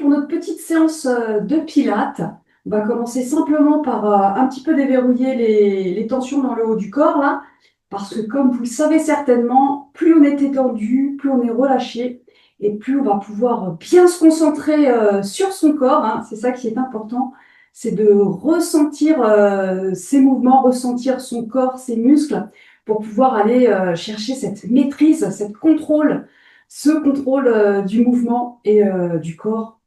pour notre petite séance de pilates. On va commencer simplement par un petit peu déverrouiller les tensions dans le haut du corps, là, parce que comme vous le savez certainement, plus on est étendu, plus on est relâché, et plus on va pouvoir bien se concentrer sur son corps, hein. C'est ça qui est important, c'est de ressentir ses mouvements, ressentir son corps, ses muscles, pour pouvoir aller chercher cette maîtrise, cette contrôle, ce contrôle du mouvement et du corps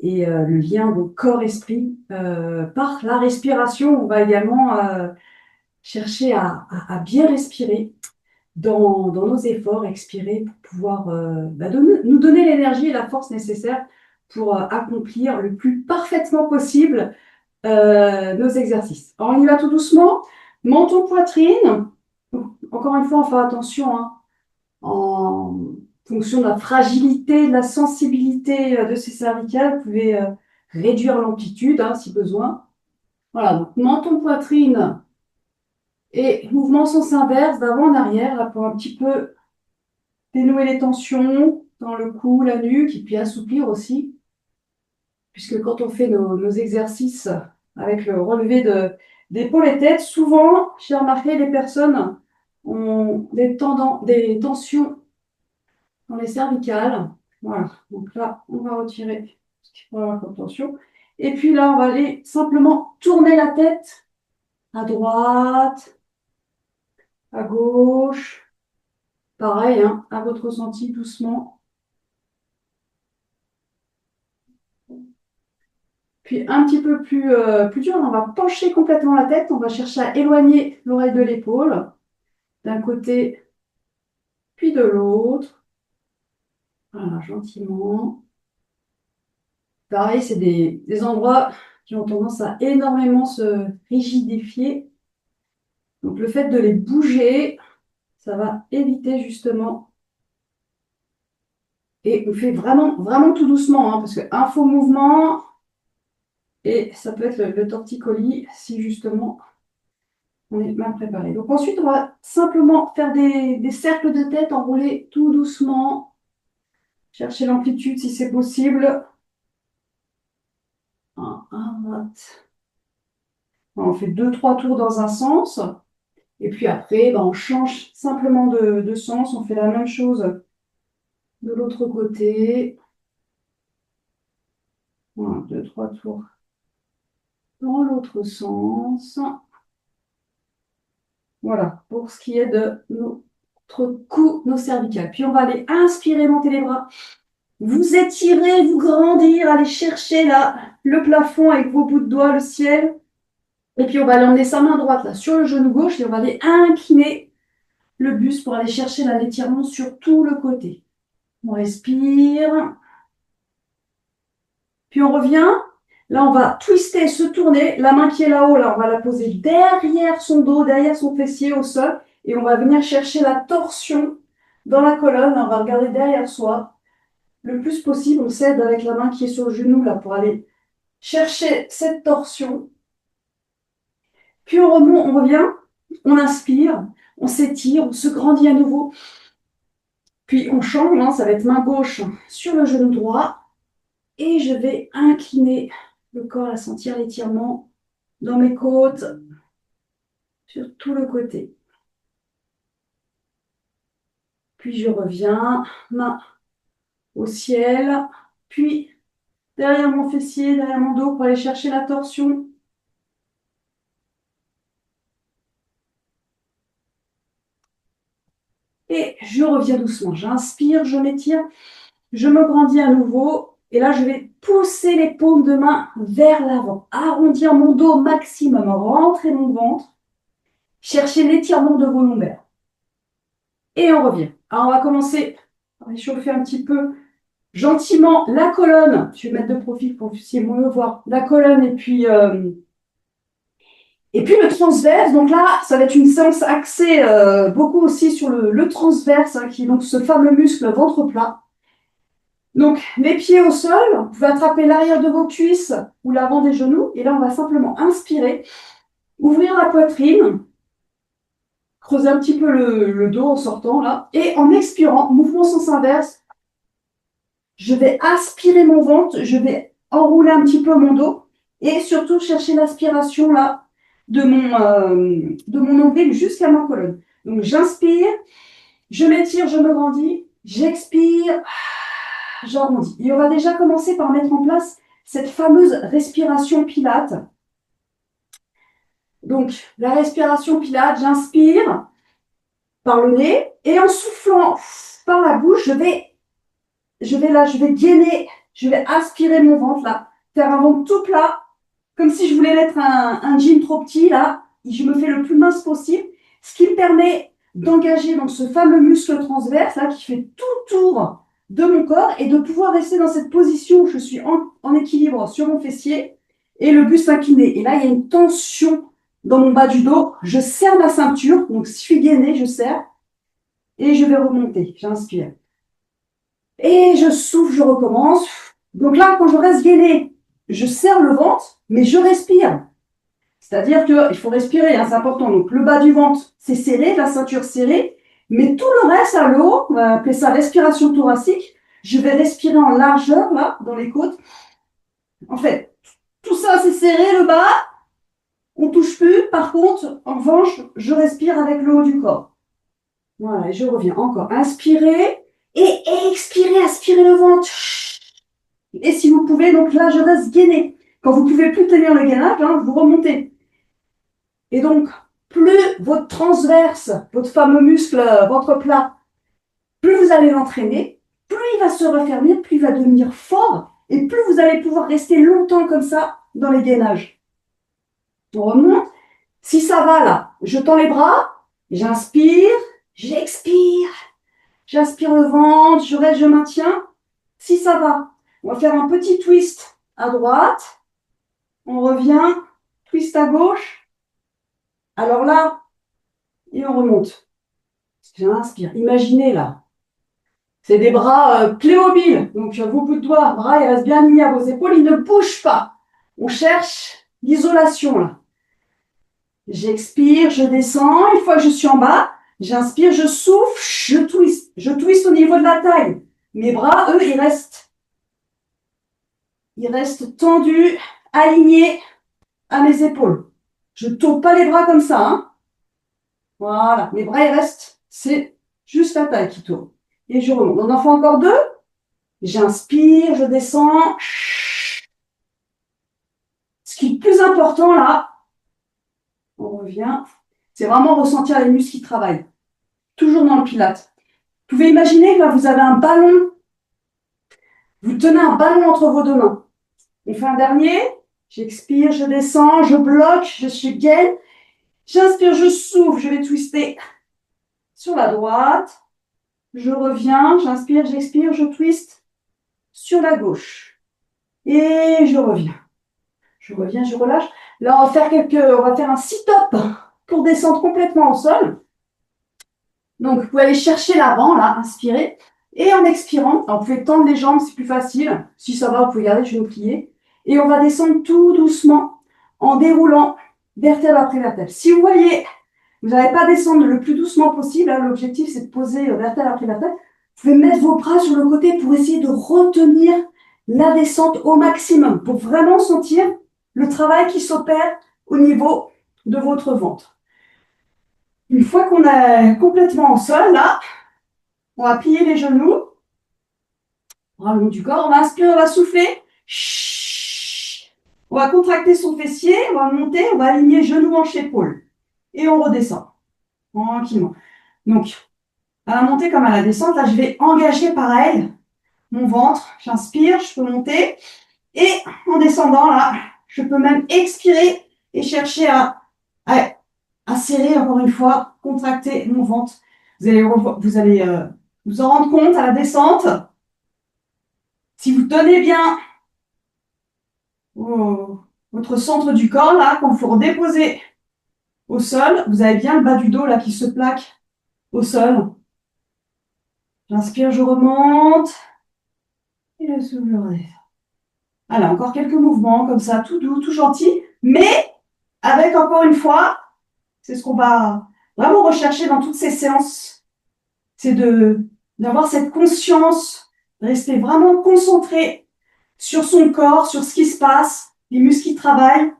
et le lien donc corps-esprit. Par la respiration, on va également chercher à bien respirer dans nos efforts, expirer pour pouvoir nous donner l'énergie et la force nécessaire pour accomplir le plus parfaitement possible nos exercices. Alors on y va tout doucement, menton, poitrine. Encore une fois, on fait attention, hein, en fonction de la fragilité, de la sensibilité de ces cervicales. Vous pouvez réduire l'amplitude hein, si besoin. Voilà, donc menton, poitrine et mouvement sens inverse d'avant en arrière là, pour un petit peu dénouer les tensions dans le cou, la nuque et puis assouplir aussi. Puisque quand on fait nos exercices avec le relevé d'épaule et tête, souvent, j'ai remarqué, les personnes ont des tensions dans les cervicales. Voilà, donc là, on va retirer ce qu'il faut avoir comme tension. Et puis là, on va aller simplement tourner la tête à droite, à gauche. Pareil, hein, à votre ressenti, doucement. Puis un petit peu plus dur, on va pencher complètement la tête. On va chercher à éloigner l'oreille de l'épaule d'un côté puis de l'autre. Voilà, gentiment. Pareil, c'est des endroits qui ont tendance à énormément se rigidifier. Donc le fait de les bouger, ça va éviter justement. Et on fait vraiment, vraiment tout doucement, hein, parce qu'un faux mouvement, et ça peut être le torticolis si justement on est mal préparé. Donc ensuite, on va simplement faire des cercles de tête, enrouler tout doucement, chercher l'amplitude si c'est possible. À droite. On fait 2-3 tours dans un sens. Et puis après, ben, on change simplement de sens. On fait la même chose de l'autre côté. Voilà, 2-3 tours dans l'autre sens. Voilà, pour ce qui est de notre cou, nos cervicales. Puis on va aller inspirer, monter les bras. Vous étirez, vous grandir, aller chercher là le plafond avec vos bouts de doigts, le ciel. Et puis on va aller emmener sa main droite là sur le genou gauche et on va aller incliner le buste pour aller chercher l'étirement sur tout le côté. On respire. Puis on revient. Là, on va twister, se tourner. La main qui est là-haut, là, on va la poser derrière son dos, derrière son fessier au sol. Et on va venir chercher la torsion dans la colonne. On va regarder derrière soi. Le plus possible, on s'aide avec la main qui est sur le genou, là, pour aller chercher cette torsion. Puis on remonte, on revient. On inspire, on s'étire, on se grandit à nouveau. Puis on change, hein, ça va être main gauche sur le genou droit. Et je vais incliner le corps à sentir l'étirement dans mes côtes, sur tout le côté. Puis je reviens, main au ciel, puis derrière mon fessier, derrière mon dos pour aller chercher la torsion. Et je reviens doucement. J'inspire, je m'étire, je me grandis à nouveau. Et là, je vais pousser les paumes de main vers l'avant, arrondir mon dos au maximum, rentrer mon ventre, chercher l'étirement de vos lombaires. Et on revient. Alors, on va commencer à réchauffer un petit peu gentiment la colonne. Je vais mettre de profil pour que vous puissiez mieux voir la colonne et puis le transverse. Donc là, ça va être une séance axée beaucoup aussi sur le transverse, hein, qui est donc ce fameux muscle ventre plat. Donc, les pieds au sol, vous pouvez attraper l'arrière de vos cuisses ou l'avant des genoux. Et là, on va simplement inspirer, ouvrir la poitrine, creuser un petit peu le dos en sortant là. Et en expirant, mouvement sens inverse, Je vais aspirer mon ventre, je vais enrouler un petit peu mon dos et surtout chercher l'aspiration là de mon nombril jusqu'à ma colonne. Donc j'inspire, je m'étire, je me grandis, j'expire, j'arrondis. Et on va déjà commencer par mettre en place cette fameuse respiration Pilate. Donc la respiration Pilate, j'inspire par le nez et en soufflant par la bouche, je vais gainer, je vais aspirer mon ventre là, faire un ventre tout plat, comme si je voulais mettre un jean trop petit là, et je me fais le plus mince possible, ce qui me permet d'engager donc ce fameux muscle transverse là qui fait tout le tour de mon corps et de pouvoir rester dans cette position où je suis en équilibre sur mon fessier et le buste incliné. Et là, il y a une tension dans mon bas du dos. Je serre ma ceinture, donc si je suis gainée, je serre et je vais remonter. J'inspire. Et je souffle, je recommence. Donc là, quand je reste gainée, je serre le ventre, mais je respire. C'est-à-dire qu'il faut respirer, hein, c'est important. Donc le bas du ventre, c'est serré, la ceinture serrée, mais tout le reste, à le haut, on va appeler ça respiration thoracique. Je vais respirer en largeur, là, dans les côtes. En fait, tout ça, c'est serré, le bas, on touche plus. Par contre, en revanche, je respire avec le haut du corps. Voilà, et je reviens encore. Inspirez et expirez, aspirez le ventre. Et si vous pouvez, donc là, je reste gainé. Quand vous pouvez plus tenir le gainage, hein, vous remontez. Et donc, plus votre transverse, votre fameux muscle ventre plat, plus vous allez l'entraîner, plus il va se refermer, plus il va devenir fort, et plus vous allez pouvoir rester longtemps comme ça dans les gainages. On remonte. Si ça va là, je tends les bras, j'inspire, j'expire, j'aspire le ventre, je reste, je maintiens. Si ça va, on va faire un petit twist à droite, on revient, twist à gauche. Alors là, et on remonte. J'inspire. Imaginez là, c'est des bras Playmobil. Donc vos bouts de doigts, bras, ils restent bien alignés à vos épaules, ils ne bougent pas. On cherche l'isolation là. J'expire, je descends. Une fois que je suis en bas, j'inspire, je souffle, je twist. Je twist au niveau de la taille. Mes bras, eux, ils restent tendus, alignés à mes épaules. Je ne tourne pas les bras comme ça, hein. Voilà, mes bras, ils restent, c'est juste la taille qui tourne. Et je remonte. On en fait encore deux. J'inspire, je descends. Ce qui est le plus important là, on revient, c'est vraiment ressentir les muscles qui travaillent. Toujours dans le pilate. Vous pouvez imaginer que là, vous avez un ballon. Vous tenez un ballon entre vos deux mains. On fait un dernier. J'expire, je descends, je bloque, je suis gaine. J'inspire, je souffle, je vais twister sur la droite. Je reviens, j'inspire, j'expire, je twiste sur la gauche. Et je reviens. Je reviens, je relâche. Là, on va faire un sit-up pour descendre complètement au sol. Donc, vous pouvez aller chercher l'avant, là, inspirer. Et en expirant, alors vous pouvez tendre les jambes, c'est plus facile. Si ça va, vous pouvez garder, je vais me plier. Et on va descendre tout doucement en déroulant vertèbre après vertèbre. Si vous voyez, vous n'allez pas descendre le plus doucement possible. Hein, l'objectif, c'est de poser vertèbre après vertèbre. Vous pouvez mettre vos bras sur le côté pour essayer de retenir la descente au maximum, pour vraiment sentir le travail qui s'opère au niveau de votre ventre. Une fois qu'on est complètement au sol, là, on va plier les genoux, bras le long du corps, on va inspirer, on va souffler. On va contracter son fessier, on va monter, on va aligner genoux, hanches, épaules. Et on redescend, tranquillement. Donc, à la montée comme à la descente, là, je vais engager pareil mon ventre. J'inspire, je peux monter. Et en descendant, là, je peux même expirer et chercher à serrer, encore une fois, contracter mon ventre. Vous allez vous en rendre compte à la descente. Si vous tenez bien votre centre du corps, là, quand vous redéposez au sol, vous avez bien le bas du dos là qui se plaque au sol. J'inspire, je remonte. Et je souffle, je redescends. Voilà, encore quelques mouvements comme ça, tout doux, tout gentil, mais avec, encore une fois, c'est ce qu'on va vraiment rechercher dans toutes ces séances, c'est d'avoir cette conscience Rester vraiment concentré sur son corps, sur ce qui se passe, les muscles qui travaillent,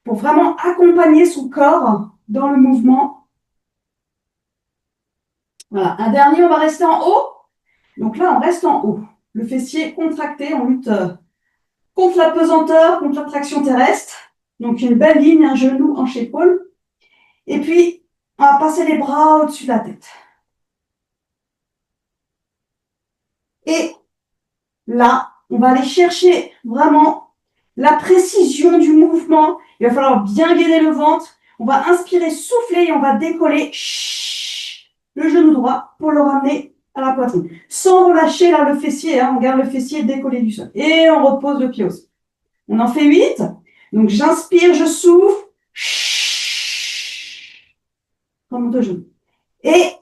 pour vraiment accompagner son corps dans le mouvement. Voilà. Un dernier, on va rester en haut. Donc là, on reste en haut. Le fessier contracté, on lutte contre la pesanteur, contre la traction terrestre. Donc une belle ligne, un genou, hanche-épaule. Et puis, on va passer les bras au-dessus de la tête. Et là, on va aller chercher vraiment la précision du mouvement. Il va falloir bien gainer le ventre. On va inspirer, souffler et on va décoller le genou droit pour le ramener à la poitrine. Sans relâcher là le fessier, hein. On garde le fessier décollé du sol. Et on repose le pied au sol. On en fait 8. Donc j'inspire, je souffle. Remonte le genou. Et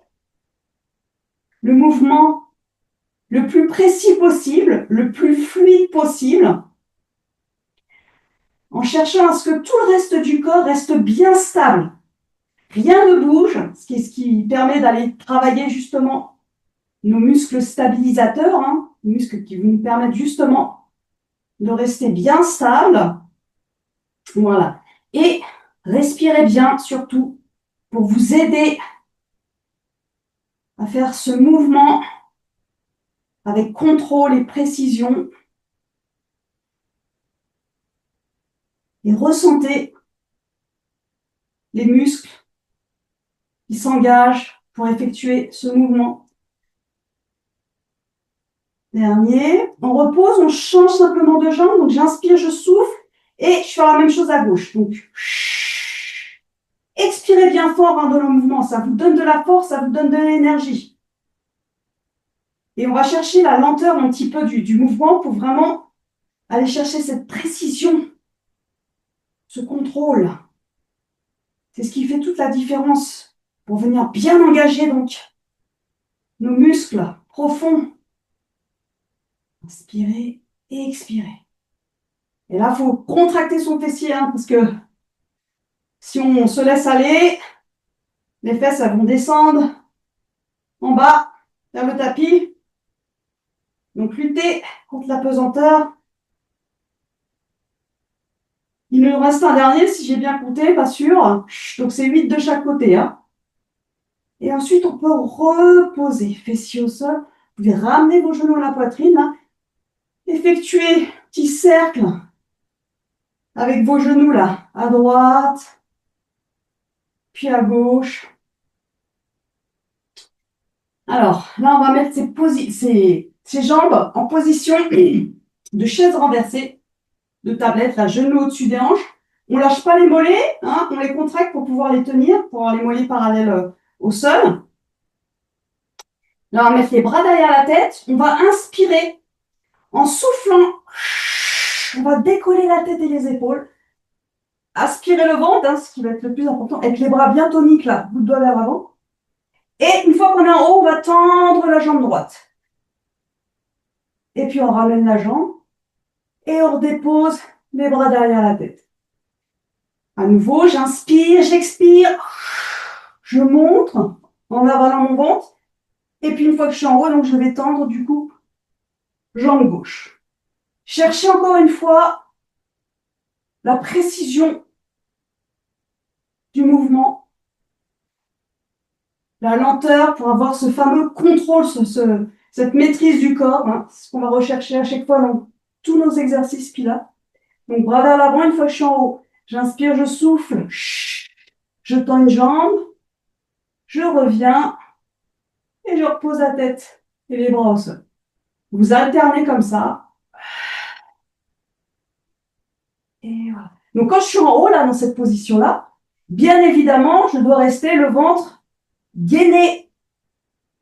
le mouvement le plus précis possible, le plus fluide possible, en cherchant à ce que tout le reste du corps reste bien stable. Rien ne bouge, ce qui permet d'aller travailler justement nos muscles stabilisateurs, hein, les muscles qui nous permettent justement de rester bien stable. Voilà. Et respirez bien surtout pour vous aider à faire ce mouvement avec contrôle et précision. Et ressentez les muscles qui s'engagent pour effectuer ce mouvement. Dernier. On repose, on change simplement de jambe. Donc j'inspire, je souffle et je fais la même chose à gauche. Donc expirez bien fort dans le mouvement. Ça vous donne de la force, ça vous donne de l'énergie. Et on va chercher la lenteur un petit peu du mouvement pour vraiment aller chercher cette précision, ce contrôle. C'est ce qui fait toute la différence pour venir bien engager donc nos muscles profonds. Inspirez et expirez. Et là, il faut contracter son fessier, hein, parce que si on se laisse aller, les fesses elles vont descendre en bas vers le tapis. Donc lutter contre la pesanteur. Il nous reste un dernier, si j'ai bien compté, pas sûr. Donc c'est 8 de chaque côté. Hein. Et ensuite, on peut reposer, fessier au sol. Vous pouvez ramener vos genoux à la poitrine. Hein. Effectuez un petit cercle avec vos genoux là, à droite, puis à gauche. Alors, là, on va mettre ces jambes en position de chaise renversée, de tablette, là, genoux au-dessus des hanches. On lâche pas les mollets, hein, on les contracte pour pouvoir les tenir, pour avoir les mollets parallèles au sol. Là, on va mettre les bras derrière la tête. On va inspirer en soufflant. On va décoller la tête et les épaules. Aspirer le ventre, hein, ce qui va être le plus important, avec les bras bien toniques, là, bout de doigt vers l'avant. Et une fois qu'on est en haut, on va tendre la jambe droite. Et puis, on ramène la jambe. Et on redépose les bras derrière la tête. À nouveau, j'inspire, j'expire. Je montre en avalant mon ventre. Et puis, une fois que je suis en haut, donc je vais tendre du coup jambe gauche. Cherchez encore une fois la précision du mouvement, la lenteur pour avoir ce fameux contrôle, cette maîtrise du corps. Hein, c'est ce qu'on va rechercher à chaque fois dans tous nos exercices pilates. Donc, bras vers l'avant, une fois que je suis en haut. J'inspire, je souffle. Je tends une jambe. Je reviens. Et je repose la tête et les bras au sol. Vous alternez comme ça. Et voilà. Donc, quand je suis en haut, là, dans cette position-là, bien évidemment, je dois rester le ventre gainé.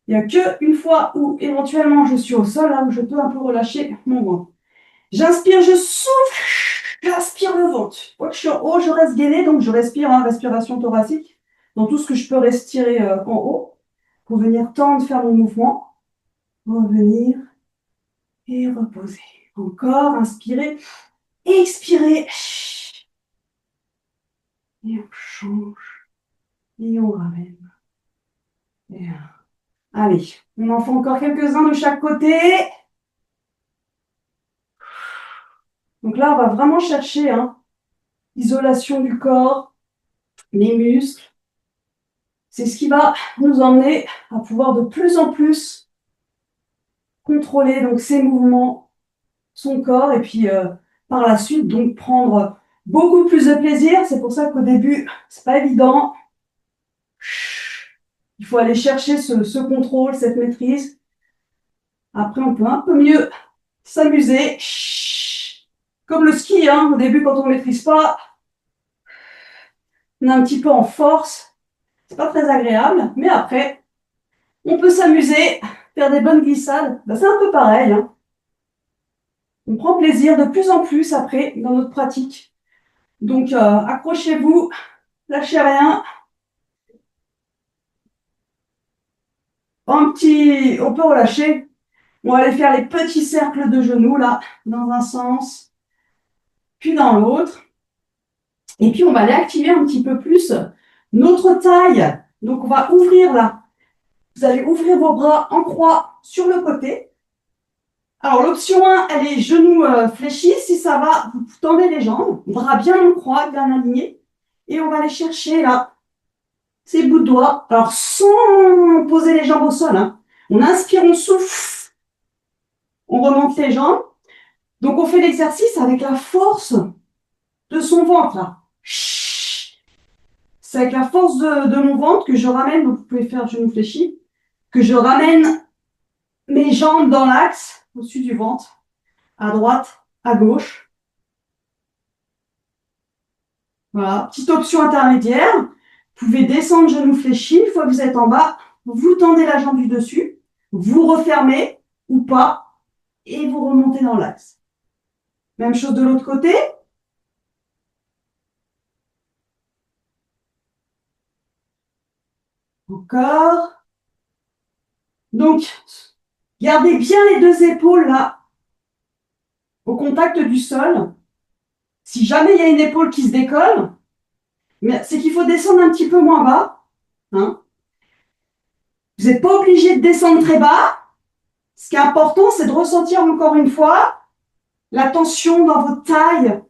Il n'y a qu'une fois où, éventuellement, je suis au sol, là, où je peux un peu relâcher mon ventre. J'inspire, je souffle, j'aspire le ventre. Une fois que je suis en haut, je reste gainé, donc je respire en respiration thoracique, dans tout ce que je peux respirer en haut, pour venir tendre, faire mon mouvement, revenir et reposer. Encore, inspirez. Expirez. Et on change. Et on ramène. Et, allez, on en fait encore quelques-uns de chaque côté. Donc là, on va vraiment chercher, hein, l'isolation du corps, les muscles. C'est ce qui va nous emmener à pouvoir de plus en plus contrôler donc ses mouvements, son corps, et puis par la suite donc prendre beaucoup plus de plaisir. C'est pour ça qu'au début, c'est pas évident. Il faut aller chercher ce contrôle, cette maîtrise. Après, on peut un peu mieux s'amuser. Comme le ski, hein, au début, quand on ne maîtrise pas, on est un petit peu en force. C'est pas très agréable, mais après, on peut s'amuser, faire des bonnes glissades. Ben, c'est un peu pareil, hein. On prend plaisir de plus en plus après dans notre pratique. Donc, accrochez-vous, lâchez rien. On peut relâcher. On va aller faire les petits cercles de genoux, là, dans un sens, puis dans l'autre. Et puis, on va aller activer un petit peu plus notre taille. Donc, on va ouvrir là. Vous allez ouvrir vos bras en croix sur le côté. Alors, l'option 1, elle est genoux fléchis. Si ça va, vous tendez les jambes, bras bien en croix, bien alignés. Et on va aller chercher là, ces bouts de doigts. Alors, sans poser les jambes au sol, hein. On inspire, on souffle, on remonte les jambes. Donc, on fait l'exercice avec la force de son ventre là. C'est avec la force de mon ventre que je ramène, donc vous pouvez faire genou fléchi, que je ramène mes jambes dans l'axe, au-dessus du ventre, à droite, à gauche. Voilà, petite option intermédiaire. Vous pouvez descendre genou fléchi. Une fois que vous êtes en bas, vous tendez la jambe du dessus, vous refermez ou pas, et vous remontez dans l'axe. Même chose de l'autre côté. Encore. Donc, gardez bien les deux épaules là, au contact du sol. Si jamais il y a une épaule qui se décolle, c'est qu'il faut descendre un petit peu moins bas. Hein. Vous n'êtes pas obligé de descendre très bas. Ce qui est important, c'est de ressentir encore une fois la tension dans votre taille,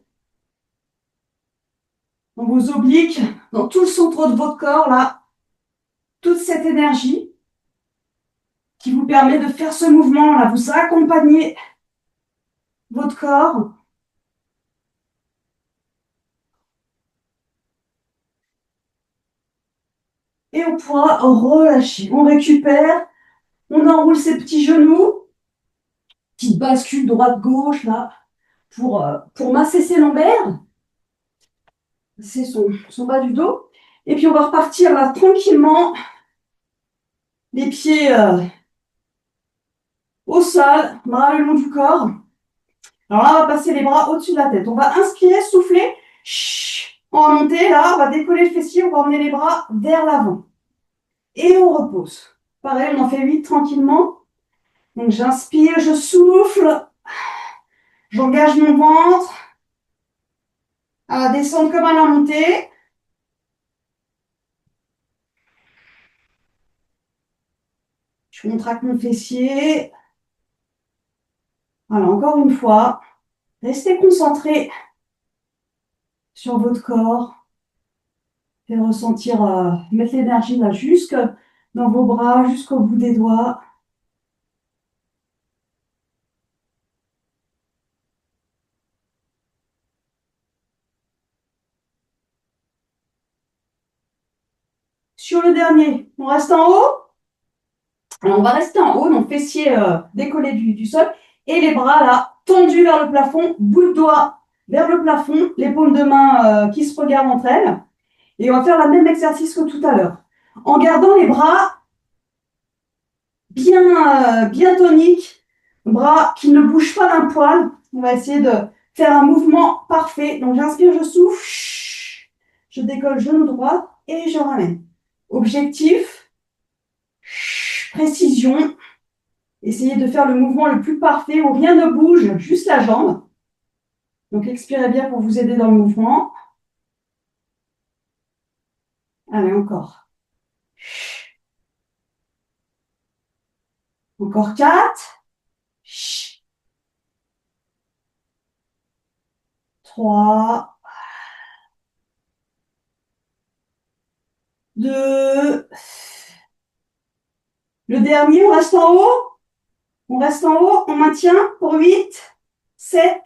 dans vos obliques, dans tout le centre de votre corps, là. Toute cette énergie qui vous permet de faire ce mouvement, là. Vous accompagnez votre corps. Et on pourra relâcher. On récupère. On enroule ses petits genoux. Petite bascule droite-gauche, là, pour masser ses lombaires. C'est son bas du dos. Et puis on va repartir là tranquillement, les pieds au sol, bras le long du corps. Alors là, on va passer les bras au-dessus de la tête. On va inspirer, souffler. On va monter là, on va décoller le fessier, on va emmener les bras vers l'avant. Et on repose. Pareil, on en fait 8 tranquillement. Donc j'inspire, je souffle. J'engage mon ventre. À descendre comme à la montée. Je contracte mon fessier. Voilà, encore une fois. Restez concentrés sur votre corps. Et ressentir, mettre l'énergie là jusque dans vos bras, jusqu'au bout des doigts. Sur le dernier, on reste en haut. Alors, on va rester en haut, donc fessiers décollés du sol. Et les bras là, tendus vers le plafond, bout de doigt vers le plafond, les paumes de main qui se regardent entre elles. Et on va faire le même exercice que tout à l'heure. En gardant les bras bien toniques, bras qui ne bougent pas d'un poil. On va essayer de faire un mouvement parfait. Donc j'inspire, je souffle, je décolle genou droit et je ramène. Objectif, précision. Essayez de faire le mouvement le plus parfait où rien ne bouge, juste la jambe. Donc expirez bien pour vous aider dans le mouvement. Allez, encore. Encore 4. 3, 2. Le dernier, on reste en haut. On reste en haut, on maintient pour 8, 7,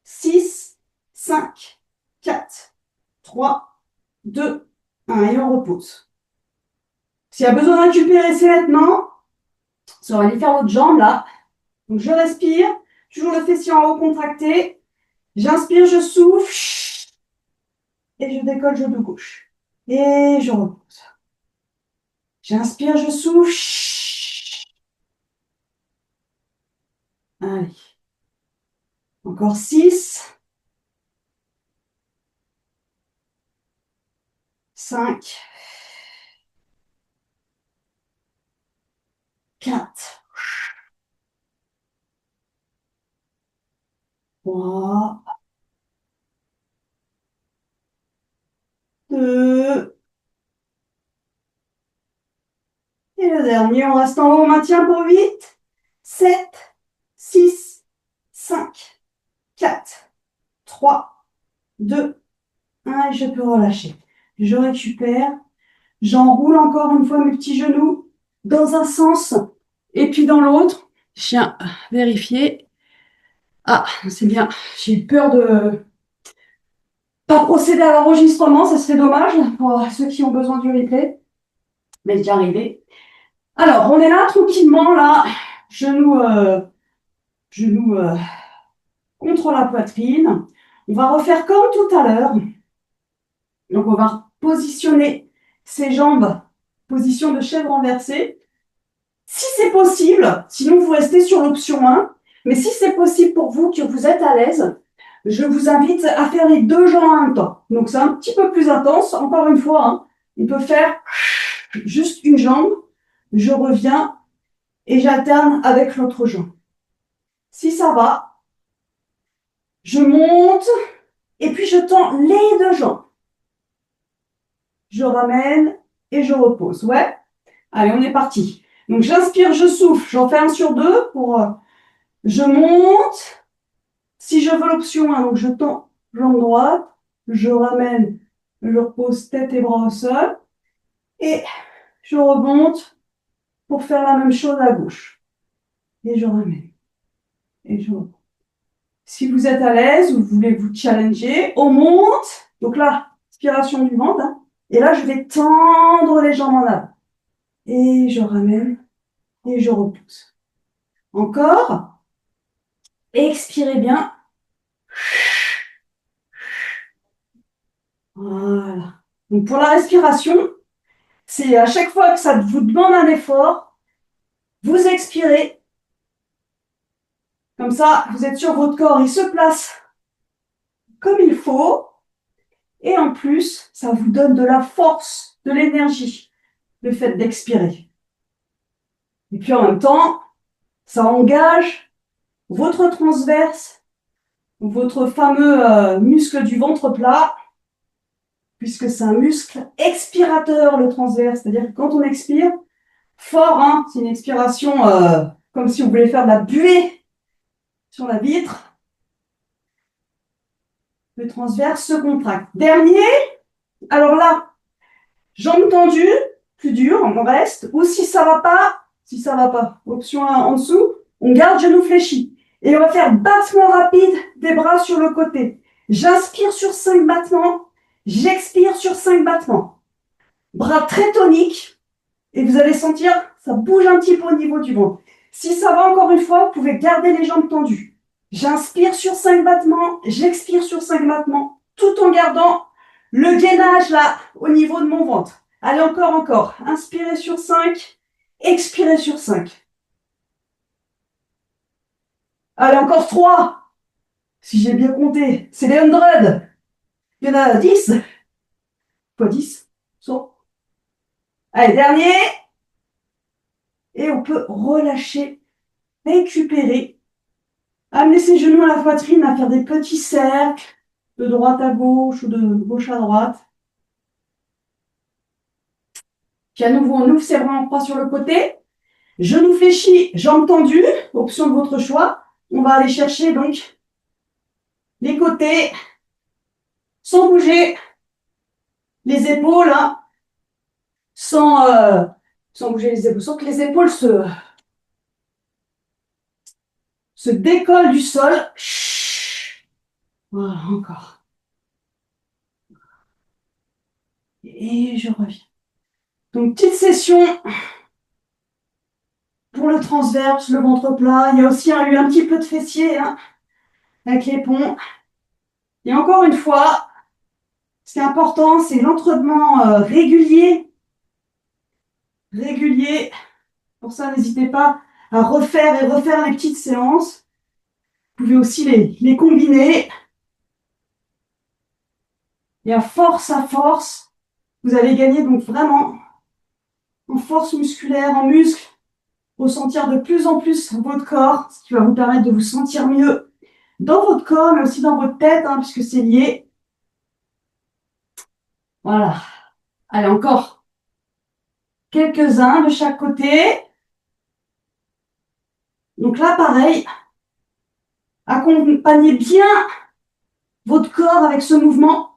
6, 5, 4, 3, 2, 1 et on repose. S'il y a besoin de récupérer, c'est maintenant. Ça, on va aller faire l'autre jambe là. Donc je respire, toujours le fessier en haut contracté. J'inspire, je souffle et je décolle genou gauche. Et je repose. J'inspire, je souffle. Allez. Encore 6, 5, 4, 3, 2, et le dernier, on reste en haut, on maintient pour 8, 7, 6, 5, 4, 3, 2, 1, et je peux relâcher. Je récupère, j'enroule encore une fois mes petits genoux dans un sens et puis dans l'autre. Je viens vérifier. Ah, c'est bien. J'ai eu peur de pas procéder à l'enregistrement, ça serait dommage pour ceux qui ont besoin du replay, mais j'y arrivé. Alors, on est là tranquillement, là, genoux, genoux contre la poitrine. On va refaire comme tout à l'heure. Donc, on va positionner ses jambes, position de chèvre renversée. Si c'est possible, sinon vous restez sur l'option 1, mais si c'est possible pour vous, que vous êtes à l'aise, je vous invite à faire les deux jambes en même temps. Donc, c'est un petit peu plus intense. Encore une fois, hein, on peut faire juste une jambe, je reviens et j'alterne avec l'autre jambe. Si ça va, je monte et puis je tends les deux jambes. Je ramène et je repose. Ouais? Allez, on est parti. Donc, j'inspire, je souffle. J'en fais un sur deux pour... je monte. Si je veux l'option 1, donc je tends jambe droite. Je ramène, je repose tête et bras au sol. Et je remonte pour faire la même chose à gauche. Et je ramène. Et je remonte. Si vous êtes à l'aise ou vous voulez vous challenger, on monte. Donc là, inspiration du ventre. Hein. Et là, je vais tendre les jambes en avant. Et je ramène. Et je repousse. Encore. Expirez bien. Voilà. Donc pour la respiration, c'est à chaque fois que ça vous demande un effort, vous expirez. Comme ça, vous êtes sûr que votre corps, il se place comme il faut. Et en plus, ça vous donne de la force, de l'énergie, le fait d'expirer. Et puis en même temps, ça engage votre transverse, votre fameux muscle du ventre plat, puisque c'est un muscle expirateur, le transverse. C'est-à-dire que quand on expire, fort, hein, c'est une expiration comme si on voulait faire de la buée sur la vitre. Le transverse se contracte. Dernier, alors là, jambes tendues, plus dur, on reste. Ou si ça va pas, option 1 en dessous, on garde genou fléchi. Et on va faire battement rapide des bras sur le côté. J'inspire sur 5 battements, j'expire sur 5 battements. Bras très toniques, et vous allez sentir, ça bouge un petit peu au niveau du ventre. Si ça va encore une fois, vous pouvez garder les jambes tendues. J'inspire sur 5 battements, j'expire sur 5 battements, tout en gardant le gainage là, au niveau de mon ventre. Allez, encore. Inspirez sur 5, expirez sur 5. Allez, encore 3. Si j'ai bien compté, c'est les 100. Il y en a 10. Quoi 10 100. Allez, dernier. Et on peut relâcher, récupérer. Amener ses genoux à la poitrine, à faire des petits cercles, de droite à gauche ou de gauche à droite. Puis à nouveau, on ouvre ses bras en croix sur le côté. Genoux fléchis, jambes tendues, option de votre choix. On va aller chercher donc les côtés. sans bouger les épaules, hein, sans bouger les épaules, sans que les épaules se décollent du sol. Voilà, encore. Et je reviens. Donc, petite session pour le transverse, le ventre plat. Il y a aussi eu un petit peu de fessier, hein, avec les ponts. Et encore une fois, ce qui est important, c'est l'entraînement régulier. Régulier. Pour ça, n'hésitez pas à refaire et refaire les petites séances. Vous pouvez aussi les combiner. Et à force, vous allez gagner donc vraiment en force musculaire, en muscle, ressentir de plus en plus votre corps, ce qui va vous permettre de vous sentir mieux dans votre corps, mais aussi dans votre tête, hein, puisque c'est lié. Voilà. Allez, encore quelques-uns de chaque côté. Donc là, pareil, accompagnez bien votre corps avec ce mouvement.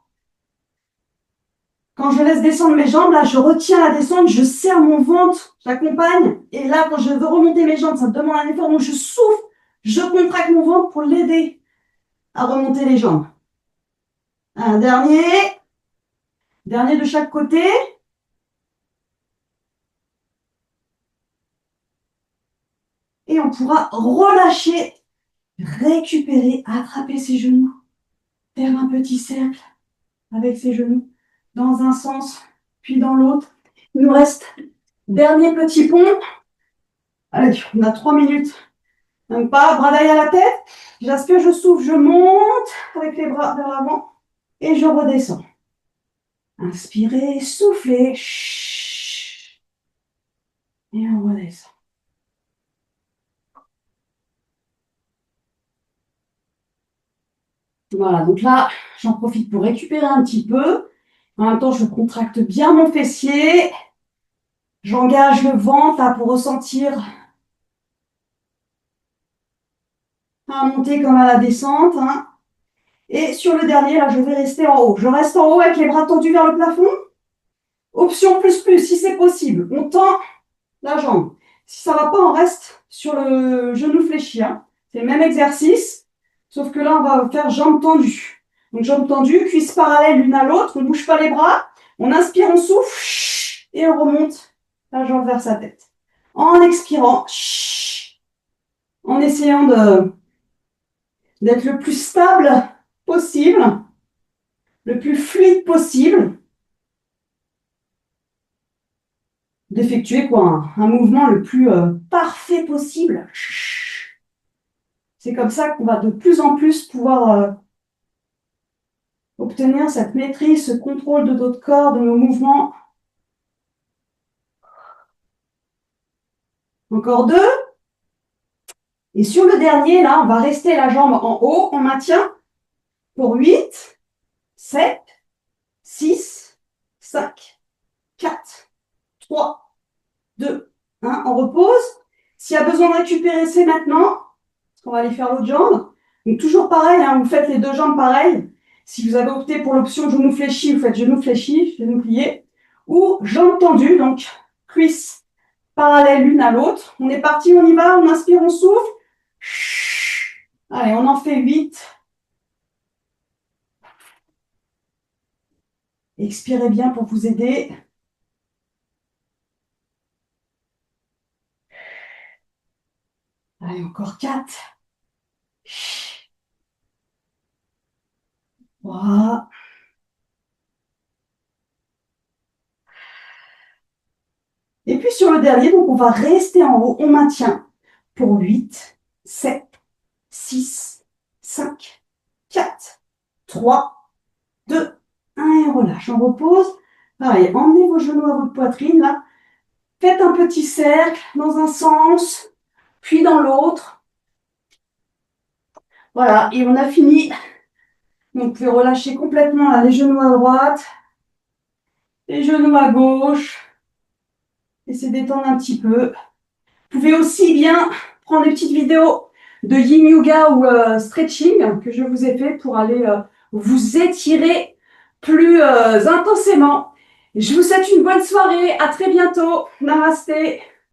Quand je laisse descendre mes jambes, là, je retiens la descente, je serre mon ventre, j'accompagne. Et là, quand je veux remonter mes jambes, ça me demande un effort, donc je souffle, je contracte mon ventre pour l'aider à remonter les jambes. Un dernier de chaque côté. Et on pourra relâcher, récupérer, attraper ses genoux, faire un petit cercle avec ses genoux dans un sens, puis dans l'autre. Il nous reste dernier petit pont. Allez, on a 3 minutes. Même pas, bras derrière la tête. J'aspire, je souffle, je monte avec les bras vers l'avant et je redescends. Inspirez, soufflez. Et on redescend. Voilà, donc là, j'en profite pour récupérer un petit peu. En même temps, je contracte bien mon fessier. J'engage le ventre là, pour ressentir à monter comme à la descente, hein. Et sur le dernier, là, je vais rester en haut. Je reste en haut avec les bras tendus vers le plafond. Option plus plus, si c'est possible. On tend la jambe. Si ça va pas, on reste sur le genou fléchi, hein. C'est le même exercice, sauf que là, on va faire jambes tendues. Donc, jambes tendues, cuisses parallèles l'une à l'autre. On ne bouge pas les bras. On inspire, on souffle et on remonte la jambe vers sa tête. En expirant, en essayant d'être le plus stable possible, le plus fluide possible, d'effectuer quoi, un mouvement le plus parfait possible. C'est comme ça qu'on va de plus en plus pouvoir obtenir cette maîtrise, ce contrôle de notre corps, de nos mouvements. Encore 2. Et sur le dernier, là, on va rester la jambe en haut, on maintient pour 8, 7, 6, 5, 4, 3, 2, 1. On repose. S'il y a besoin de récupérer, c'est maintenant. On va aller faire l'autre jambe. Donc toujours pareil, hein, vous faites les deux jambes pareilles. Si vous avez opté pour l'option genou fléchi, vous faites genou fléchi, genou plié. Ou jambes tendues, donc cuisses parallèles l'une à l'autre. On est parti, on y va, on inspire, on souffle. Allez, on en fait 8. Expirez bien pour vous aider. Allez, encore 4. 3. Et puis sur le dernier, donc on va rester en haut, on maintient pour 8, 7, 6, 5, 4, 3, 2, 1 et on relâche. On repose. Pareil, emmenez vos genoux à votre poitrine là. Faites un petit cercle dans un sens, puis dans l'autre. Voilà, et on a fini. Donc vous pouvez relâcher complètement là, les genoux à droite, les genoux à gauche. Essayez de détendre un petit peu. Vous pouvez aussi bien prendre des petites vidéos de yin yoga ou stretching que je vous ai fait pour aller vous étirer plus intensément. Je vous souhaite une bonne soirée. À très bientôt. Namasté.